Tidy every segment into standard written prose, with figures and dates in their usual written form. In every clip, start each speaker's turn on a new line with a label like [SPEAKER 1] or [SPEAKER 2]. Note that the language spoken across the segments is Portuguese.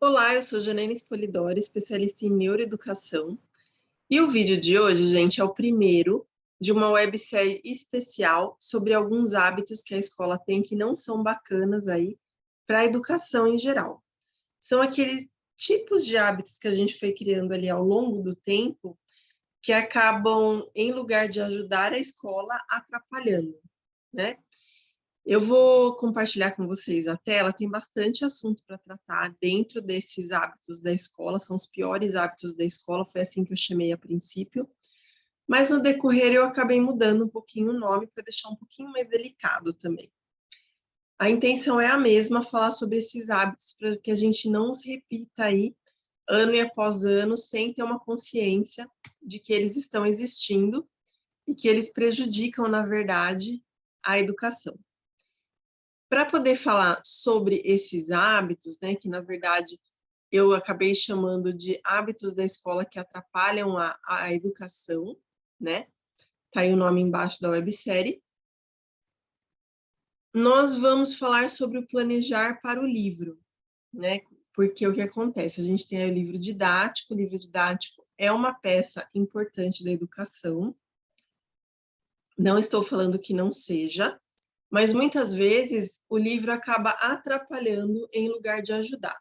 [SPEAKER 1] Olá, eu sou Janaína Spolidori, especialista em neuroeducação. E o vídeo de hoje, gente, é o primeiro de uma websérie especial sobre alguns hábitos que a escola tem que não são bacanas aí para a educação em geral. São aqueles tipos de hábitos que a gente foi criando ali ao longo do tempo que acabam, em lugar de ajudar a escola, atrapalhando, né? Eu vou compartilhar com vocês a tela, tem bastante assunto para tratar dentro desses hábitos da escola, são os piores hábitos da escola, foi assim que eu chamei a princípio, mas no decorrer eu acabei mudando um pouquinho o nome para deixar um pouquinho mais delicado também. A intenção é a mesma, falar sobre esses hábitos para que a gente não os repita aí ano e após ano, sem ter uma consciência de que eles estão existindo e que eles prejudicam, na verdade, a educação. Para poder falar sobre esses hábitos, né, que na verdade eu acabei chamando de hábitos da escola que atrapalham a educação, né? Tá aí o nome embaixo da websérie. Nós vamos falar sobre o planejar para o livro, né? Porque o que acontece? A gente tem aí o livro didático é uma peça importante da educação. Não estou falando que não seja, mas muitas vezes o livro acaba atrapalhando em lugar de ajudar.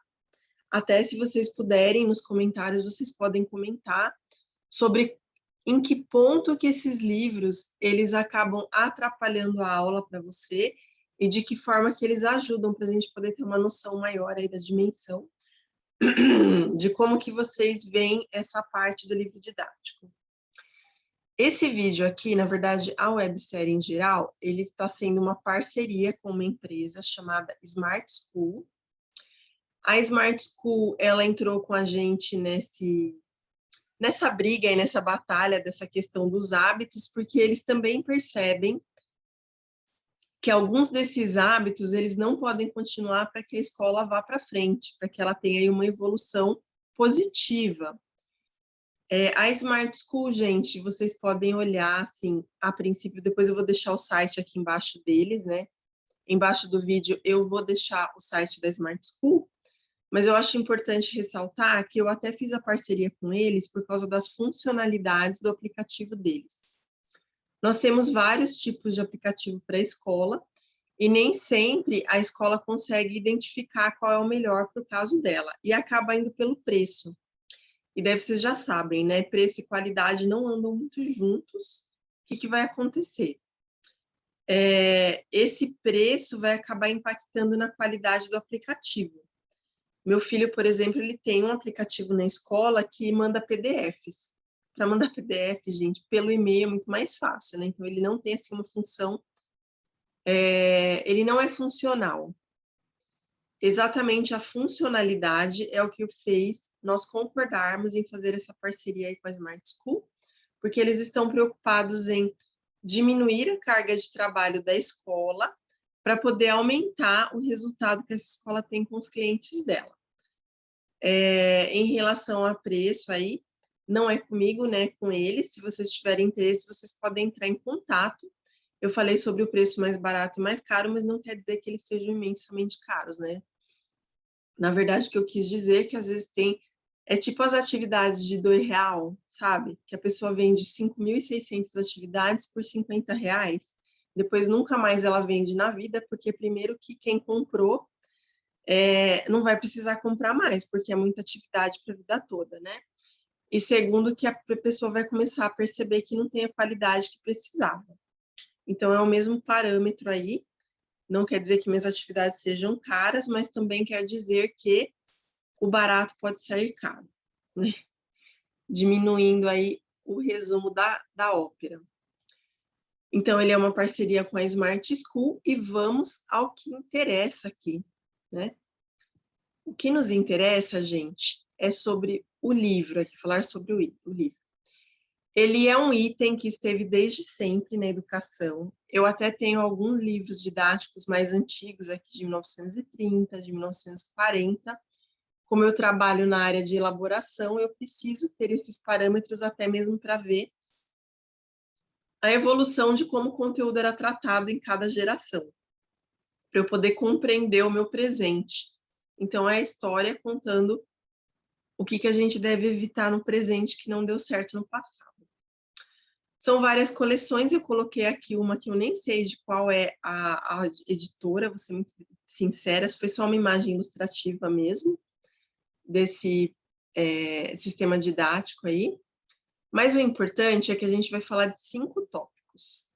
[SPEAKER 1] Até se vocês puderem, nos comentários, vocês podem comentar sobre em que ponto que esses livros, eles acabam atrapalhando a aula para você e de que forma que eles ajudam para a gente poder ter uma noção maior aí da dimensão de como que vocês veem essa parte do livro didático. Esse vídeo aqui, na verdade, a websérie em geral, ele está sendo uma parceria com uma empresa chamada Smart School. A Smart School, ela entrou com a gente nessa briga e nessa batalha dessa questão dos hábitos, porque eles também percebem que alguns desses hábitos, eles não podem continuar para que a escola vá para frente, para que ela tenha aí uma evolução positiva. A Smart School, gente, vocês podem olhar, assim, a princípio, depois eu vou deixar o site aqui embaixo deles, né? Embaixo do vídeo eu vou deixar o site da Smart School, mas eu acho importante ressaltar que eu até fiz a parceria com eles por causa das funcionalidades do aplicativo deles. Nós temos vários tipos de aplicativo para a escola, e nem sempre a escola consegue identificar qual é o melhor para o caso dela, e acaba indo pelo preço. E daí vocês já sabem, né? Preço e qualidade não andam muito juntos. O que vai acontecer? Esse preço vai acabar impactando na qualidade do aplicativo. Meu filho, por exemplo, ele tem um aplicativo na escola que manda PDFs. Para mandar PDF, gente, pelo e-mail é muito mais fácil, né? Então, ele não tem, assim, uma função... ele não é funcional. Exatamente a funcionalidade é o que fez nós concordarmos em fazer essa parceria aí com a Smart School, porque eles estão preocupados em diminuir a carga de trabalho da escola para poder aumentar o resultado que essa escola tem com os clientes dela. Em relação a preço aí, não é comigo, né, com eles. Se vocês tiverem interesse, vocês podem entrar em contato. Eu falei sobre o preço mais barato e mais caro, mas não quer dizer que eles sejam imensamente caros, né? Na verdade, o que eu quis dizer é que às vezes é tipo as atividades de R$ 2, sabe? Que a pessoa vende 5.600 atividades por R$ 50. Depois nunca mais ela vende na vida, porque primeiro que quem comprou não vai precisar comprar mais, porque é muita atividade para a vida toda, né? E segundo que a pessoa vai começar a perceber que não tem a qualidade que precisava. Então, é o mesmo parâmetro aí. Não quer dizer que minhas atividades sejam caras, mas também quer dizer que o barato pode sair caro, né? Diminuindo aí o resumo da ópera. Então, ele é uma parceria com a Smart School e vamos ao que interessa aqui, né? O que nos interessa, gente, é sobre o livro, aqui falar sobre o livro. Ele é um item que esteve desde sempre na educação. Eu até tenho alguns livros didáticos mais antigos, aqui de 1930, de 1940. Como eu trabalho na área de elaboração, eu preciso ter esses parâmetros até mesmo para ver a evolução de como o conteúdo era tratado em cada geração, para eu poder compreender o meu presente. Então, é a história contando o que a gente deve evitar no presente que não deu certo no passado. São várias coleções, eu coloquei aqui uma que eu nem sei de qual é a editora, vou ser muito sincera, foi só uma imagem ilustrativa mesmo, desse sistema didático aí. Mas o importante é que a gente vai falar de 5 tópicos.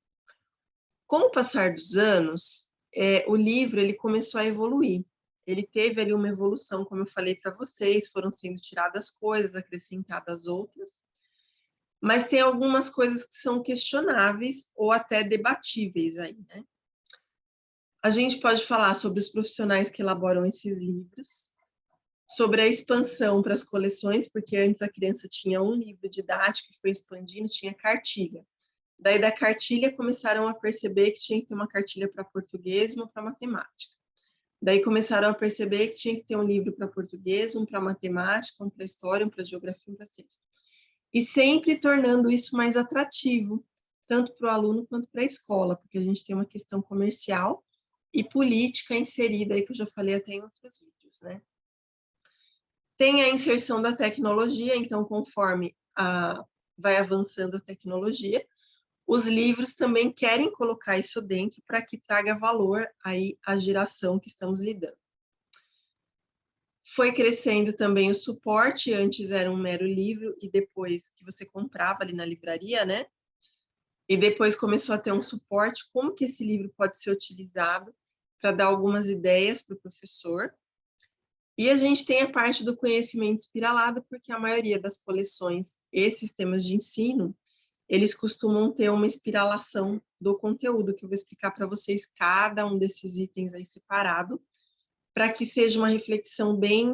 [SPEAKER 1] Com o passar dos anos, o livro ele começou a evoluir. Ele teve ali uma evolução, como eu falei para vocês, foram sendo tiradas coisas, acrescentadas outras. Mas tem algumas coisas que são questionáveis ou até debatíveis aí, né? A gente pode falar sobre os profissionais que elaboram esses livros, sobre a expansão para as coleções, porque antes a criança tinha um livro didático e foi expandindo, tinha cartilha. Daí da cartilha começaram a perceber que tinha que ter uma cartilha para português e uma para matemática. Daí começaram a perceber que tinha que ter um livro para português, um para matemática, um para história, um para geografia, um para ciência. E sempre tornando isso mais atrativo, tanto para o aluno quanto para a escola, porque a gente tem uma questão comercial e política inserida aí, que eu já falei até em outros vídeos, né? Tem a inserção da tecnologia, então, conforme vai avançando a tecnologia, os livros também querem colocar isso dentro para que traga valor aí à geração que estamos lidando. Foi crescendo também o suporte, antes era um mero livro e depois que você comprava ali na livraria, né? E depois começou a ter um suporte, como que esse livro pode ser utilizado para dar algumas ideias para o professor. E a gente tem a parte do conhecimento espiralado, porque a maioria das coleções e sistemas de ensino, eles costumam ter uma espiralação do conteúdo, que eu vou explicar para vocês cada um desses itens aí separado, para que seja uma reflexão bem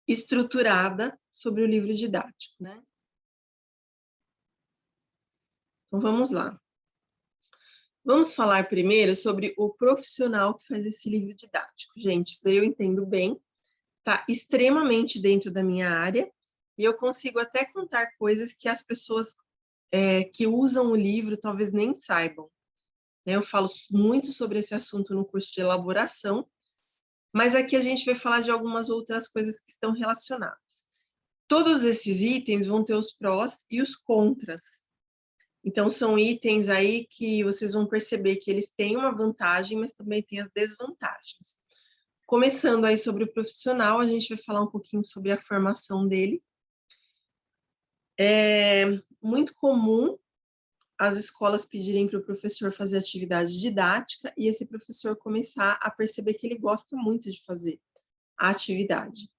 [SPEAKER 1] estruturada sobre o livro didático, né? Então, vamos lá. Vamos falar primeiro sobre o profissional que faz esse livro didático. Gente, isso daí eu entendo bem, está extremamente dentro da minha área, e eu consigo até contar coisas que as pessoas que usam o livro talvez nem saibam. Eu falo muito sobre esse assunto no curso de elaboração, mas aqui a gente vai falar de algumas outras coisas que estão relacionadas. Todos esses itens vão ter os prós e os contras. Então, são itens aí que vocês vão perceber que eles têm uma vantagem, mas também têm as desvantagens. Começando aí sobre o profissional, a gente vai falar um pouquinho sobre a formação dele. É muito comum as escolas pedirem para o professor fazer atividade didática e esse professor começar a perceber que ele gosta muito de fazer a atividade.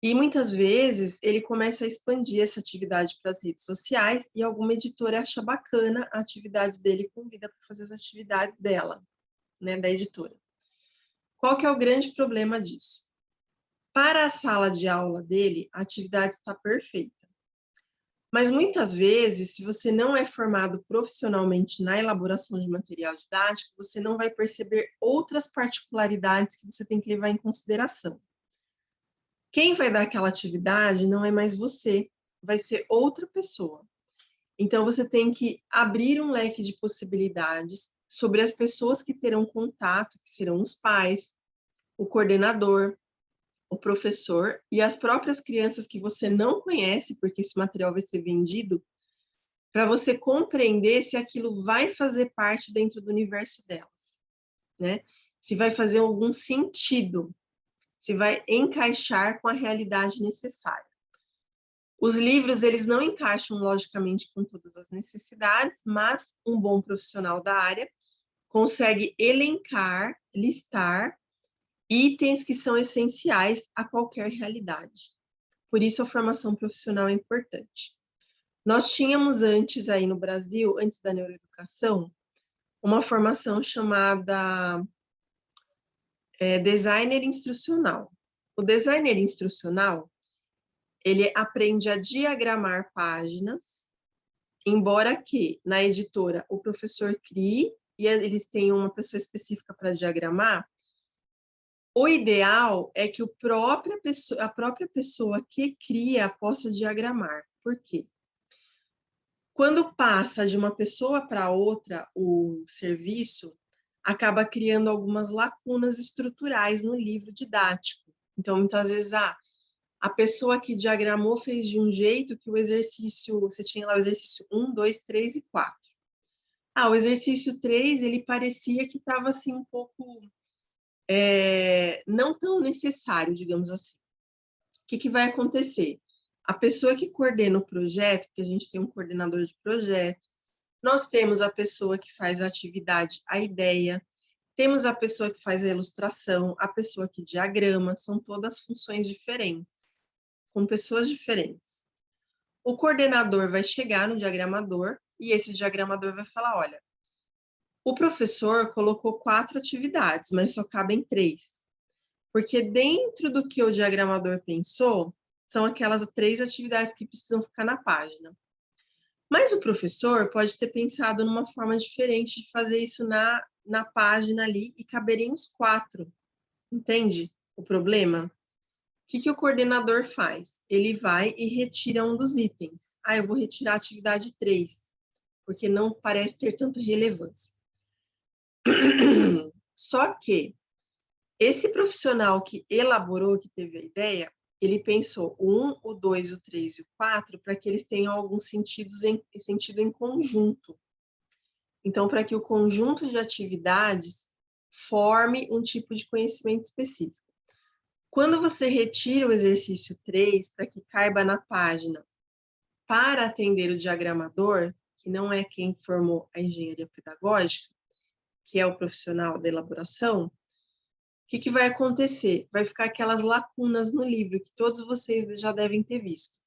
[SPEAKER 1] E muitas vezes ele começa a expandir essa atividade para as redes sociais e alguma editora acha bacana a atividade dele e convida para fazer as atividades dela, né, da editora. Qual que é o grande problema disso? Para a sala de aula dele, a atividade está perfeita. Mas muitas vezes, se você não é formado profissionalmente na elaboração de material didático, você não vai perceber outras particularidades que você tem que levar em consideração. Quem vai dar aquela atividade não é mais você, vai ser outra pessoa. Então, você tem que abrir um leque de possibilidades sobre as pessoas que terão contato, que serão os pais, o coordenador, o professor e as próprias crianças que você não conhece, porque esse material vai ser vendido, para você compreender se aquilo vai fazer parte dentro do universo delas, né? Se vai fazer algum sentido, se vai encaixar com a realidade necessária. Os livros, eles não encaixam logicamente com todas as necessidades, mas um bom profissional da área consegue elencar, listar itens que são essenciais a qualquer realidade. Por isso a formação profissional é importante. Nós tínhamos antes aí no Brasil, antes da neuroeducação, uma formação chamada designer instrucional. O designer instrucional, ele aprende a diagramar páginas, embora que na editora o professor crie e eles tenham uma pessoa específica para diagramar, o ideal é que a própria pessoa que cria possa diagramar. Por quê? Quando passa de uma pessoa para outra o serviço, acaba criando algumas lacunas estruturais no livro didático. Então, muitas vezes, a pessoa que diagramou fez de um jeito que o exercício, você tinha lá o exercício 1, 2, 3 e 4. O exercício 3, ele parecia que estava assim um pouco não tão necessário, digamos assim. O que vai acontecer? A pessoa que coordena o projeto, porque a gente tem um coordenador de projeto, nós temos a pessoa que faz a atividade, a ideia, temos a pessoa que faz a ilustração, a pessoa que diagrama, são todas funções diferentes, com pessoas diferentes. O coordenador vai chegar no diagramador e esse diagramador vai falar, olha, o professor colocou 4 atividades, mas só cabem 3. Porque dentro do que o diagramador pensou, são aquelas 3 atividades que precisam ficar na página. Mas o professor pode ter pensado numa forma diferente de fazer isso na página ali e caberem os 4. Entende o problema? O que o coordenador faz? Ele vai e retira um dos itens. Eu vou retirar a atividade 3, porque não parece ter tanta relevância. Só que esse profissional que elaborou, que teve a ideia, ele pensou o 1, o 2, o 3 e o 4 para que eles tenham algum sentido em conjunto. Então, para que o conjunto de atividades forme um tipo de conhecimento específico. Quando você retira o exercício 3 para que caiba na página para atender o diagramador, que não é quem formou a engenharia pedagógica, que é o profissional da elaboração, o que vai acontecer? Vai ficar aquelas lacunas no livro que todos vocês já devem ter visto.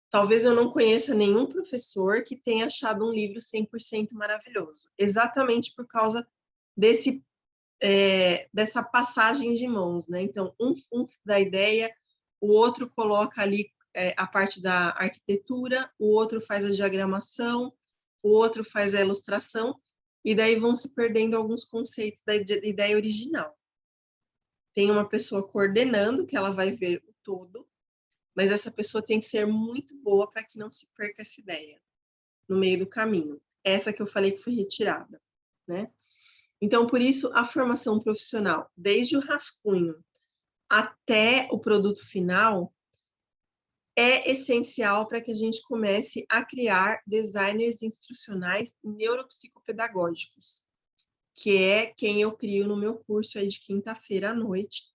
[SPEAKER 1] Talvez eu não conheça nenhum professor que tenha achado um livro 100% maravilhoso, exatamente por causa dessa passagem de mãos, né? Então, um da ideia, o outro coloca ali a parte da arquitetura, o outro faz a diagramação, o outro faz a ilustração, e daí vão se perdendo alguns conceitos da ideia original. Tem uma pessoa coordenando, que ela vai ver o todo, mas essa pessoa tem que ser muito boa para que não se perca essa ideia no meio do caminho. Essa que eu falei que foi retirada, né? Então, por isso, a formação profissional, desde o rascunho até o produto final, é essencial para que a gente comece a criar designers instrucionais neuropsicopedagógicos, que é quem eu crio no meu curso aí de quinta-feira à noite.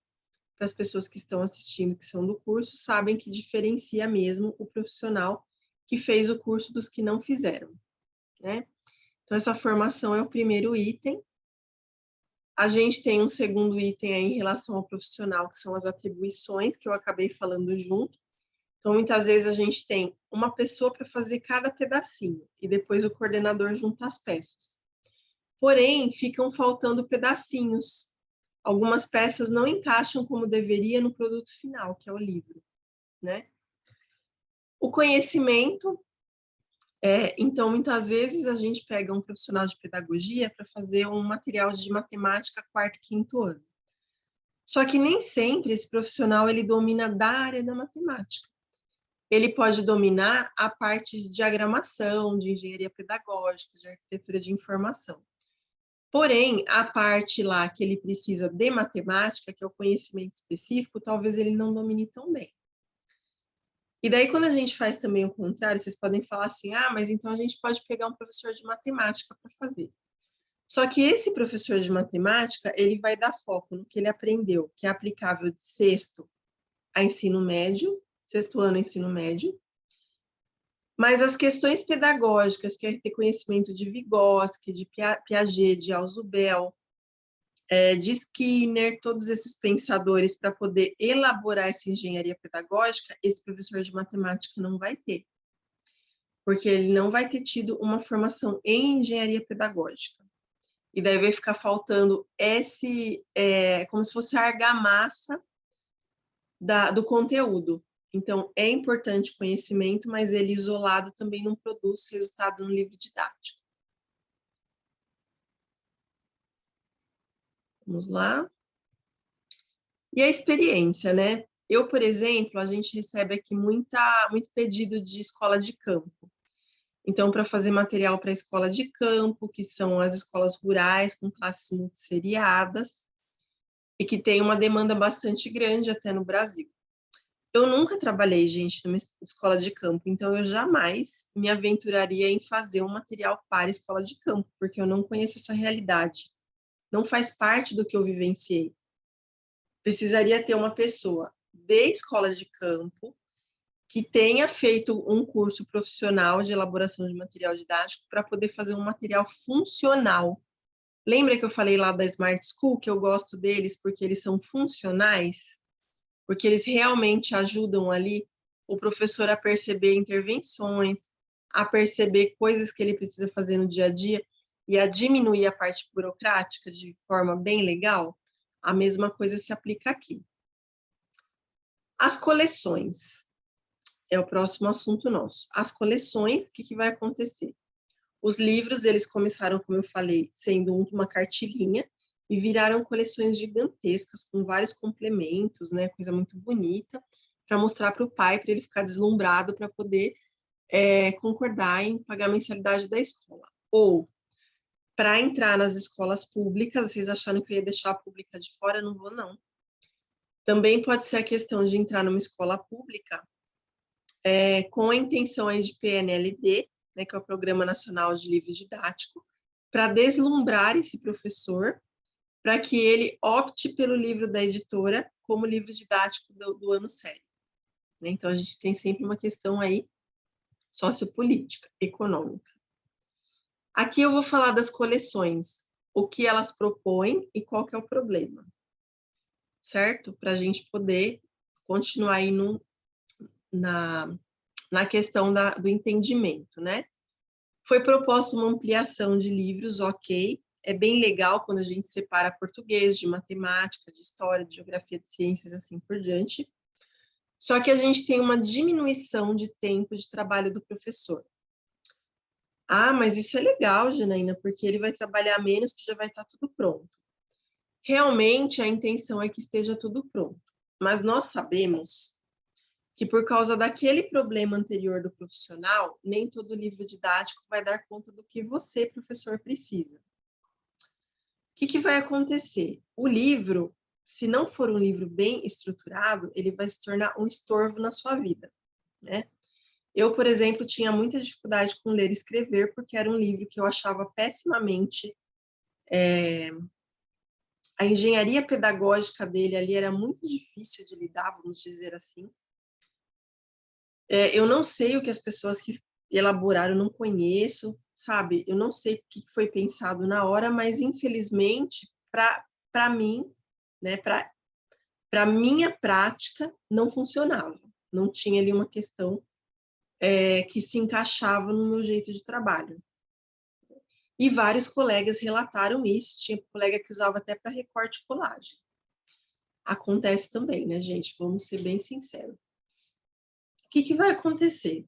[SPEAKER 1] Para as pessoas que estão assistindo, que são do curso, sabem que diferencia mesmo o profissional que fez o curso dos que não fizeram, né? Então, essa formação é o primeiro item. A gente tem um segundo item aí em relação ao profissional, que são as atribuições, que eu acabei falando junto. Então, muitas vezes a gente tem uma pessoa para fazer cada pedacinho, e depois o coordenador junta as peças. Porém, ficam faltando pedacinhos. Algumas peças não encaixam como deveria no produto final, que é o livro, né? O conhecimento, então, muitas vezes a gente pega um profissional de pedagogia para fazer um material de matemática quarto, quinto ano. Só que nem sempre esse profissional ele domina da área da matemática. Ele pode dominar a parte de diagramação, de engenharia pedagógica, de arquitetura de informação. Porém, a parte lá que ele precisa de matemática, que é o conhecimento específico, talvez ele não domine tão bem. E daí, quando a gente faz também o contrário, vocês podem falar assim, mas então a gente pode pegar um professor de matemática para fazer. Só que esse professor de matemática, ele vai dar foco no que ele aprendeu, que é aplicável de sexto a ensino médio, sexto ano ensino médio, mas as questões pedagógicas, que é ter conhecimento de Vygotsky, de Piaget, de Alzubel, de Skinner, todos esses pensadores para poder elaborar essa engenharia pedagógica, esse professor de matemática não vai ter, porque ele não vai ter tido uma formação em engenharia pedagógica. E daí vai ficar faltando como se fosse a argamassa do conteúdo. Então, é importante conhecimento, mas ele isolado também não produz resultado no livro didático. Vamos lá. E a experiência, né? Eu, por exemplo, a gente recebe aqui muito pedido de escola de campo. Então, para fazer material para a escola de campo, que são as escolas rurais com classes multisseriadas, e que tem uma demanda bastante grande até no Brasil. Eu nunca trabalhei, gente, numa escola de campo, então eu jamais me aventuraria em fazer um material para escola de campo, porque eu não conheço essa realidade. Não faz parte do que eu vivenciei. Precisaria ter uma pessoa de escola de campo que tenha feito um curso profissional de elaboração de material didático para poder fazer um material funcional. Lembra que eu falei lá da Smart School, que eu gosto deles porque eles são funcionais? Porque eles realmente ajudam ali o professor a perceber intervenções, a perceber coisas que ele precisa fazer no dia a dia e a diminuir a parte burocrática de forma bem legal. A mesma coisa se aplica aqui. As coleções é o próximo assunto nosso. As coleções, o que vai acontecer? Os livros, eles começaram, como eu falei, sendo uma cartilhinha e viraram coleções gigantescas com vários complementos, né? Coisa muito bonita, para mostrar para o pai, para ele ficar deslumbrado, para poder concordar em pagar a mensalidade da escola. Ou, para entrar nas escolas públicas, vocês acharam que eu ia deixar a pública de fora? Não vou, não. Também pode ser a questão de entrar numa escola pública com a intenção aí de PNLD, né, que é o Programa Nacional de Livro Didático, para deslumbrar esse professor, para que ele opte pelo livro da editora como livro didático do ano sério. Então, a gente tem sempre uma questão aí sociopolítica, econômica. Aqui eu vou falar das coleções, o que elas propõem e qual que é o problema, certo? Para a gente poder continuar aí na questão do entendimento, né? Foi proposta uma ampliação de livros, ok. É bem legal quando a gente separa português, de matemática, de história, de geografia, de ciências, assim por diante. Só que a gente tem uma diminuição de tempo de trabalho do professor. Ah, mas isso é legal, Janaína, porque ele vai trabalhar menos, que já vai estar tudo pronto. Realmente, a intenção é que esteja tudo pronto. Mas nós sabemos que por causa daquele problema anterior do profissional, nem todo livro didático vai dar conta do que você, professor, precisa. O que vai acontecer? O livro, se não for um livro bem estruturado, ele vai se tornar um estorvo na sua vida, né? Eu, por exemplo, tinha muita dificuldade com ler e escrever, porque era um livro que eu achava pessimamente. A engenharia pedagógica dele ali era muito difícil de lidar, vamos dizer assim. Eu não sei o que as pessoas que elaboraram, não conheço, sabe? Eu não sei o que foi pensado na hora, mas infelizmente, para mim, né, para minha prática, não funcionava. Não tinha ali uma questão que se encaixava no meu jeito de trabalho. E vários colegas relataram isso, tinha colega que usava até para recorte e colagem. Acontece também, né, gente? Vamos ser bem sinceros. O que vai acontecer?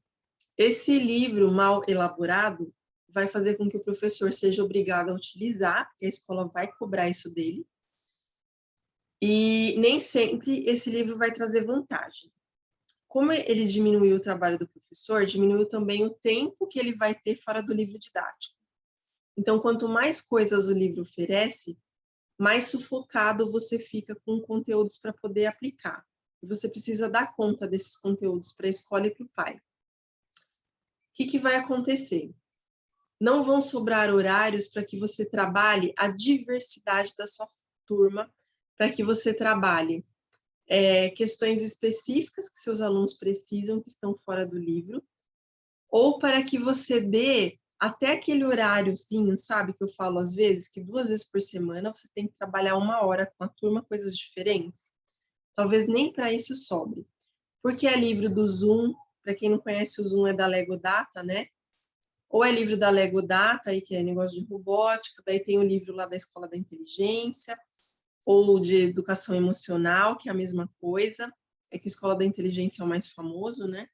[SPEAKER 1] Esse livro mal elaborado vai fazer com que o professor seja obrigado a utilizar, porque a escola vai cobrar isso dele, e nem sempre esse livro vai trazer vantagem. Como ele diminuiu o trabalho do professor, diminuiu também o tempo que ele vai ter fora do livro didático. Então, quanto mais coisas o livro oferece, mais sufocado você fica com conteúdos para poder aplicar. E você precisa dar conta desses conteúdos para a escola e para o pai. O que vai acontecer? Não vão sobrar horários para que você trabalhe a diversidade da sua turma, para que você trabalhe questões específicas que seus alunos precisam, que estão fora do livro, ou para que você dê até aquele horáriozinho, sabe, que eu falo às vezes, que 2 vezes por semana você tem que trabalhar 1 hora com a turma, coisas diferentes. Talvez nem para isso sobre. Porque é livro do Zoom, para quem não conhece, o Zoom é da Lego Data, né? Ou é livro da Lego Data, aí, que é negócio de robótica, daí tem o livro lá da Escola da Inteligência, ou de Educação Emocional, que é a mesma coisa, é que a Escola da Inteligência é o mais famoso, né?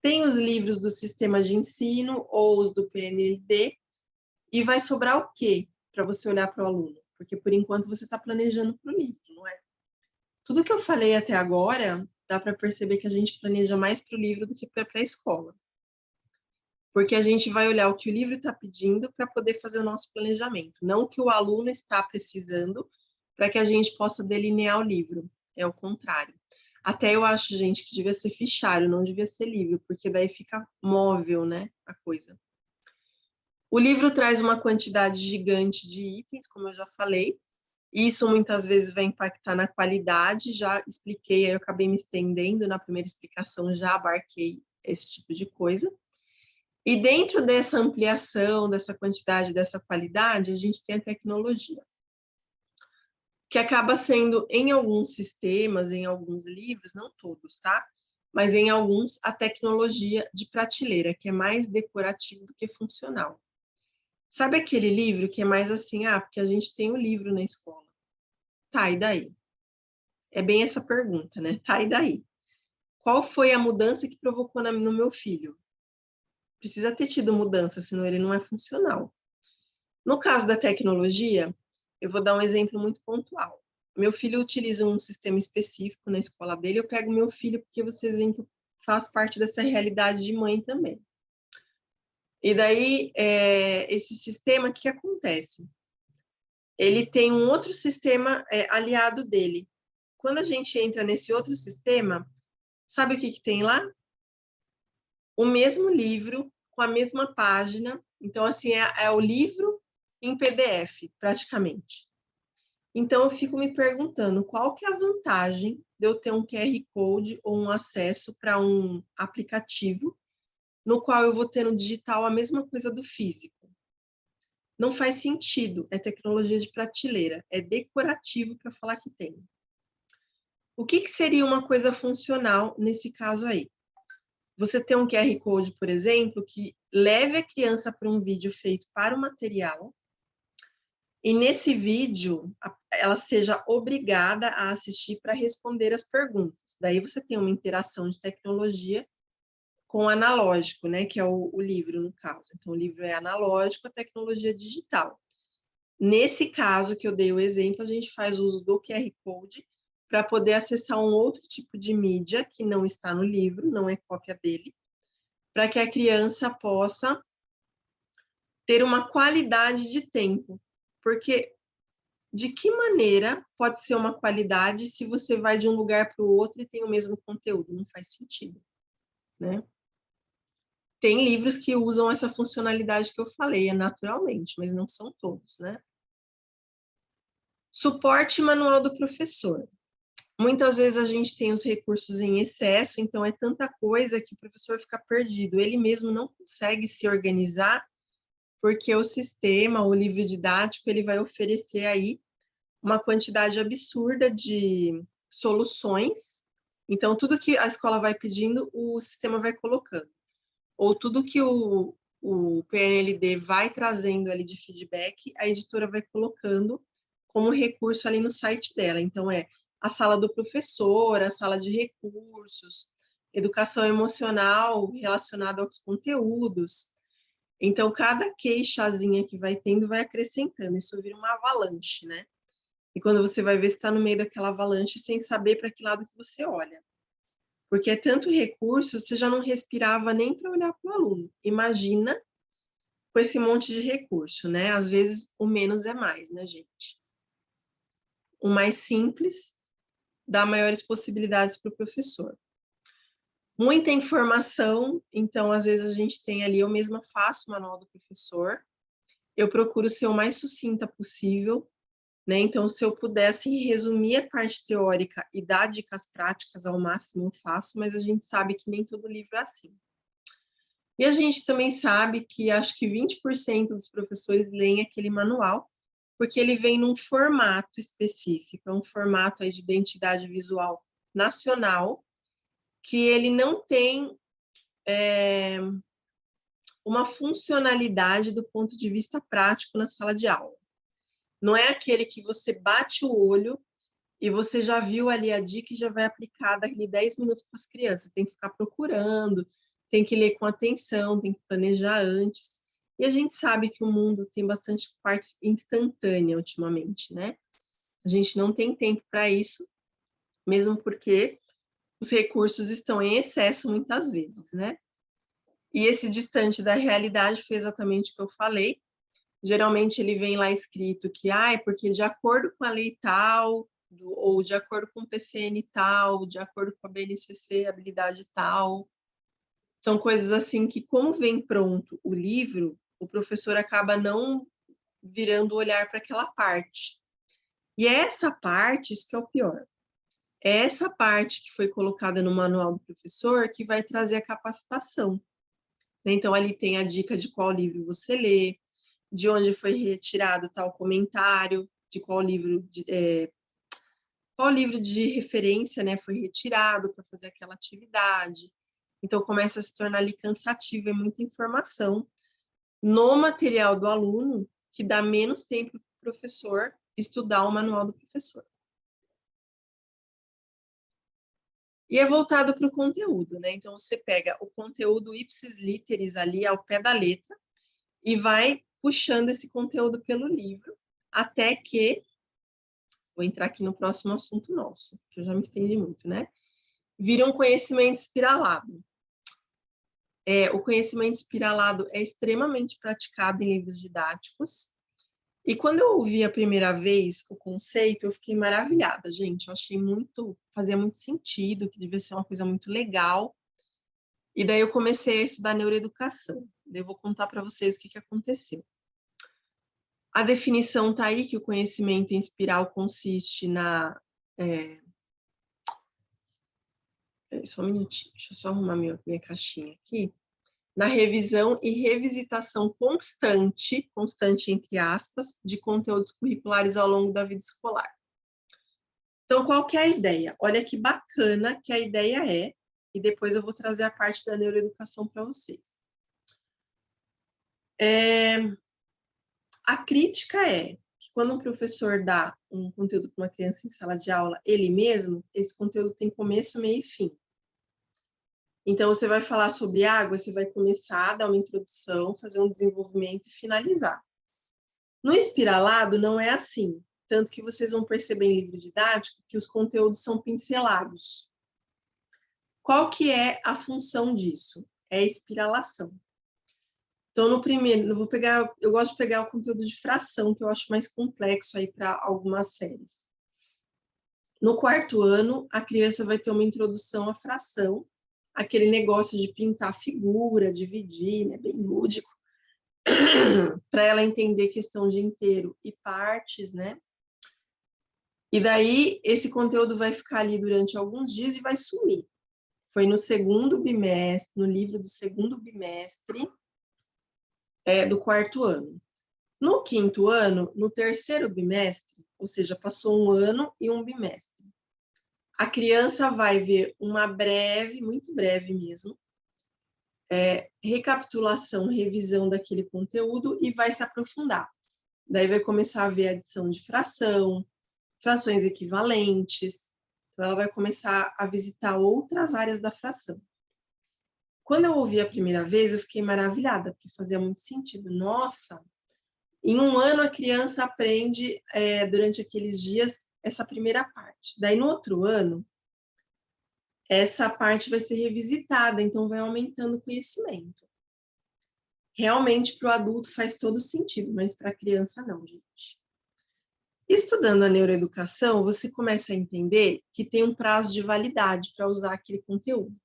[SPEAKER 1] Tem os livros do sistema de ensino, ou os do PNLD, e vai sobrar o quê para você olhar para o aluno? Porque, por enquanto, você está planejando para o livro, não é? Tudo que eu falei até agora, dá para perceber que a gente planeja mais para o livro do que para a escola. porque a gente vai olhar o que o livro está pedindo para poder fazer o nosso planejamento, não o que o aluno está precisando para que a gente possa delinear o livro, é o contrário. Até eu acho, gente, que devia ser fichário, não devia ser livro, porque daí fica móvel, né, a coisa. O livro traz uma quantidade gigante de itens, como eu já falei, e isso muitas vezes vai impactar na qualidade, já expliquei, aí eu acabei me estendendo na primeira explicação, já abarquei esse tipo de coisa. E dentro dessa ampliação, dessa quantidade, dessa qualidade, a gente tem a tecnologia, que acaba sendo, em alguns sistemas, em alguns livros, não todos, tá? Mas em alguns, a tecnologia de prateleira, que é mais decorativo do que funcional. Sabe aquele livro que é mais assim, porque a gente tem o livro na escola. Tá, e daí? É bem essa pergunta, né? Tá, e daí? Qual foi a mudança que provocou no meu filho? Precisa ter tido mudança, senão ele não é funcional. No caso da tecnologia, eu vou dar um exemplo muito pontual. Meu filho utiliza um sistema específico na escola dele, eu pego meu filho porque vocês veem que eu faço parte dessa realidade de mãe também. E daí, esse sistema, o que acontece? Ele tem um outro sistema aliado dele. Quando a gente entra nesse outro sistema, sabe o que tem lá? O mesmo livro, com a mesma página. Então, assim, é o livro em PDF, praticamente. Então, eu fico me perguntando qual que é a vantagem de eu ter um QR Code ou um acesso para um aplicativo no qual eu vou ter no digital a mesma coisa do físico. Não faz sentido, é tecnologia de prateleira, é decorativo para falar que tem. O que seria uma coisa funcional nesse caso aí? Você tem um QR Code, por exemplo, que leve a criança para um vídeo feito para o material, e nesse vídeo ela seja obrigada a assistir para responder as perguntas. Daí você tem uma interação de tecnologia com o analógico, né, que é o livro, no caso. Então, o livro é analógico, a tecnologia digital. Nesse caso que eu dei o exemplo, a gente faz uso do QR Code para poder acessar um outro tipo de mídia que não está no livro, não é cópia dele, para que a criança possa ter uma qualidade de tempo. Porque de que maneira pode ser uma qualidade se você vai de um lugar para o outro e tem o mesmo conteúdo? Não faz sentido, né? Tem livros que usam essa funcionalidade que eu falei, naturalmente, mas não são todos, né? Suporte manual do professor. Muitas vezes a gente tem os recursos em excesso, então é tanta coisa que o professor fica perdido. Ele mesmo não consegue se organizar, porque o sistema, o livro didático, ele vai oferecer aí uma quantidade absurda de soluções. Então, tudo que a escola vai pedindo, o sistema vai colocando. Ou tudo que o PNLD vai trazendo ali de feedback, a editora vai colocando como recurso ali no site dela. Então, a sala do professor, a sala de recursos, educação emocional relacionada aos conteúdos. Então, cada queixazinha que vai tendo vai acrescentando. Isso vira uma avalanche, né? E quando você vai ver, você está no meio daquela avalanche sem saber para que lado que você olha. Porque é tanto recurso, você já não respirava nem para olhar para o aluno. Imagina com esse monte de recurso, né? Às vezes, o menos é mais, né, gente? O mais simples dá maiores possibilidades para o professor. Muita informação, então, às vezes, a gente tem ali, eu mesma faço o manual do professor, eu procuro ser o mais sucinta possível, né? Então, se eu pudesse resumir a parte teórica e dar dicas práticas ao máximo, eu faço, mas a gente sabe que nem todo livro é assim. E a gente também sabe que acho que 20% dos professores leem aquele manual, porque ele vem num formato específico, é um formato aí de identidade visual nacional, que ele não tem uma funcionalidade do ponto de vista prático na sala de aula. Não é aquele que você bate o olho e você já viu ali a dica e já vai aplicar daqui 10 minutos para as crianças. Tem que ficar procurando, tem que ler com atenção, tem que planejar antes. E a gente sabe que o mundo tem bastante parte instantânea ultimamente, né? A gente não tem tempo para isso, mesmo porque os recursos estão em excesso muitas vezes, né? E esse distante da realidade foi exatamente o que eu falei. Geralmente ele vem lá escrito que, porque de acordo com a lei tal, ou de acordo com o PCN tal, de acordo com a BNCC, habilidade tal. São coisas assim que, como vem pronto o livro, o professor acaba não virando o olhar para aquela parte. E é essa parte, isso que é o pior, é essa parte que foi colocada no manual do professor que vai trazer a capacitação. Então, ali tem a dica de qual livro você lê, de onde foi retirado tal comentário, de qual livro de referência, né, foi retirado para fazer aquela atividade. Então, começa a se tornar ali cansativo, é muita informação no material do aluno, que dá menos tempo para o professor estudar o manual do professor. E é voltado para o conteúdo, né? Então, você pega o conteúdo ipsis literis ali ao pé da letra e vai puxando esse conteúdo pelo livro, até que... Vou entrar aqui no próximo assunto nosso, que eu já me estendi muito, né? Vira um conhecimento espiralado. O conhecimento espiralado é extremamente praticado em livros didáticos. E quando eu ouvi a primeira vez o conceito, eu fiquei maravilhada, gente. Eu achei fazia muito sentido, que devia ser uma coisa muito legal. E daí eu comecei a estudar neuroeducação. Eu vou contar para vocês o que aconteceu. A definição está aí, que o conhecimento em espiral consiste na... Só um minutinho, deixa eu só arrumar minha caixinha aqui. Na revisão e revisitação constante entre aspas, de conteúdos curriculares ao longo da vida escolar. Então, qual que é a ideia? Olha que bacana que a ideia é, e depois eu vou trazer a parte da neuroeducação para vocês. A crítica é que quando um professor dá um conteúdo para uma criança em sala de aula, ele mesmo, esse conteúdo tem começo, meio e fim. Então, você vai falar sobre água, você vai começar a dar uma introdução, fazer um desenvolvimento e finalizar. No espiralado, não é assim. Tanto que vocês vão perceber em livro didático que os conteúdos são pincelados. Qual que é a função disso? É a espiralação. Então, no primeiro, eu gosto de pegar o conteúdo de fração, que eu acho mais complexo aí para algumas séries. No quarto ano, a criança vai ter uma introdução à fração, aquele negócio de pintar figura, dividir, né, bem lúdico, para ela entender questão de inteiro e partes, né? E daí, esse conteúdo vai ficar ali durante alguns dias e vai sumir. Foi no segundo bimestre, no livro do segundo bimestre do quarto ano. No quinto ano, no terceiro bimestre, ou seja, passou um ano e um bimestre, a criança vai ver uma breve, muito breve mesmo, recapitulação, revisão daquele conteúdo e vai se aprofundar. Daí vai começar a ver a adição de fração, frações equivalentes. Então, ela vai começar a visitar outras áreas da fração. Quando eu ouvi a primeira vez, eu fiquei maravilhada, porque fazia muito sentido. Nossa, em um ano a criança aprende, durante aqueles dias, essa primeira parte. Daí, no outro ano, essa parte vai ser revisitada, então vai aumentando o conhecimento. Realmente, para o adulto faz todo sentido, mas para a criança não, gente. Estudando a neuroeducação, você começa a entender que tem um prazo de validade para usar aquele conteúdo.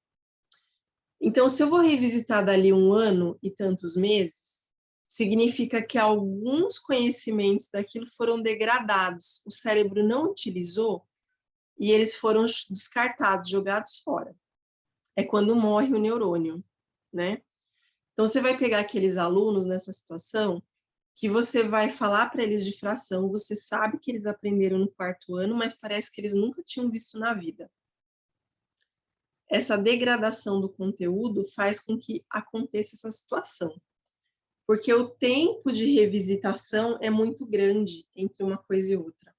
[SPEAKER 1] Então, se eu vou revisitar dali um ano e tantos meses, significa que alguns conhecimentos daquilo foram degradados, o cérebro não utilizou e eles foram descartados, jogados fora. É quando morre o neurônio, né? Então, você vai pegar aqueles alunos nessa situação que você vai falar para eles de fração, você sabe que eles aprenderam no quarto ano, mas parece que eles nunca tinham visto na vida. Essa degradação do conteúdo faz com que aconteça essa situação, porque o tempo de revisitação é muito grande entre uma coisa e outra.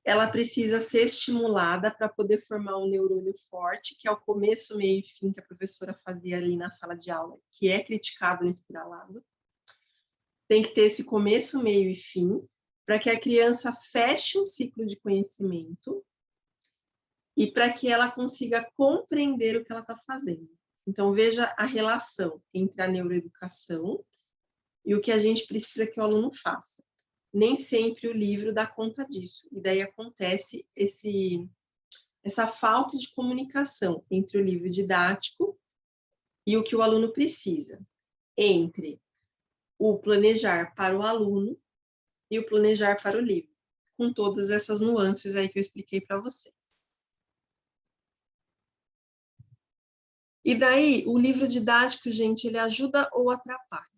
[SPEAKER 1] Ela precisa ser estimulada para poder formar um neurônio forte, que é o começo, meio e fim que a professora fazia ali na sala de aula, que é criticado no espiralado. Tem que ter esse começo, meio e fim, para que a criança feche um ciclo de conhecimento e para que ela consiga compreender o que ela está fazendo. Então, veja a relação entre a neuroeducação e o que a gente precisa que o aluno faça. Nem sempre o livro dá conta disso, e daí acontece essa falta de comunicação entre o livro didático e o que o aluno precisa, entre o planejar para o aluno e o planejar para o livro, com todas essas nuances aí que eu expliquei para vocês. E daí, o livro didático, gente, ele ajuda ou atrapalha?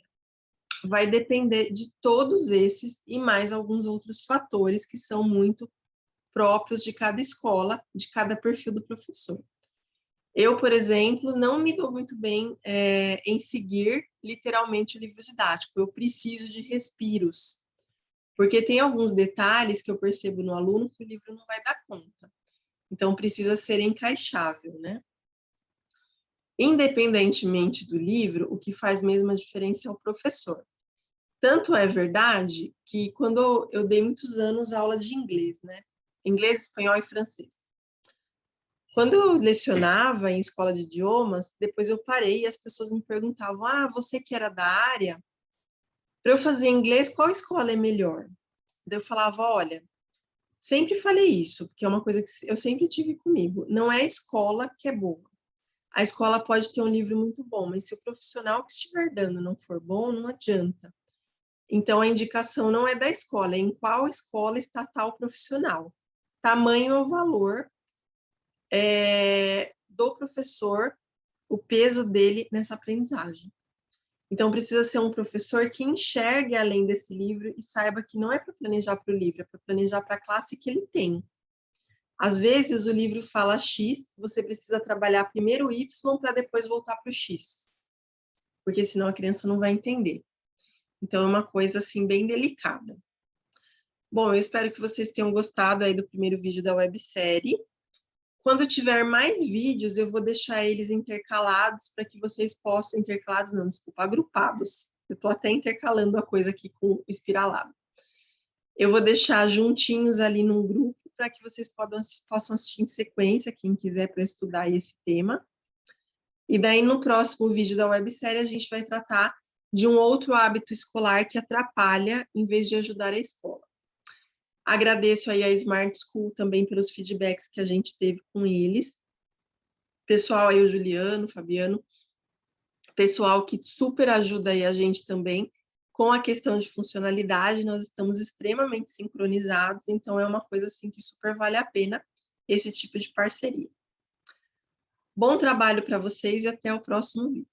[SPEAKER 1] Vai depender de todos esses e mais alguns outros fatores que são muito próprios de cada escola, de cada perfil do professor. Eu, por exemplo, não me dou muito bem em seguir literalmente o livro didático. Eu preciso de respiros, porque tem alguns detalhes que eu percebo no aluno que o livro não vai dar conta. Então, precisa ser encaixável, né? Independentemente do livro, o que faz mesmo a diferença é o professor. Tanto é verdade que quando eu dei muitos anos aula de inglês, né? Inglês, espanhol e francês. Quando eu lecionava em escola de idiomas, depois eu parei e as pessoas me perguntavam: ah, você que era da área, para eu fazer inglês, qual escola é melhor? Daí eu falava: olha, sempre falei isso, porque é uma coisa que eu sempre tive comigo. Não é a escola que é boa. A escola pode ter um livro muito bom, mas se o profissional que estiver dando não for bom, não adianta. Então, a indicação não é da escola, é em qual escola está tal profissional. Tamanho ou valor do professor, o peso dele nessa aprendizagem. Então, precisa ser um professor que enxergue além desse livro e saiba que não é para planejar para o livro, é para planejar para a classe que ele tem. Às vezes, o livro fala X, você precisa trabalhar primeiro o Y para depois voltar para o X, porque senão a criança não vai entender. Então, é uma coisa, assim, bem delicada. Bom, eu espero que vocês tenham gostado aí do primeiro vídeo da websérie. Quando tiver mais vídeos, eu vou deixar eles intercalados para que vocês possam... Intercalados não, desculpa, agrupados. Eu estou até intercalando a coisa aqui com o espiralado. Eu vou deixar juntinhos ali num grupo para que vocês possam assistir em sequência, quem quiser para estudar esse tema. E daí, no próximo vídeo da websérie, a gente vai tratar de um outro hábito escolar que atrapalha em vez de ajudar a escola. Agradeço aí a Smart School também pelos feedbacks que a gente teve com eles. Pessoal aí, o Juliano, o Fabiano, pessoal que super ajuda aí a gente também com a questão de funcionalidade, nós estamos extremamente sincronizados, então é uma coisa assim que super vale a pena esse tipo de parceria. Bom trabalho para vocês e até o próximo vídeo.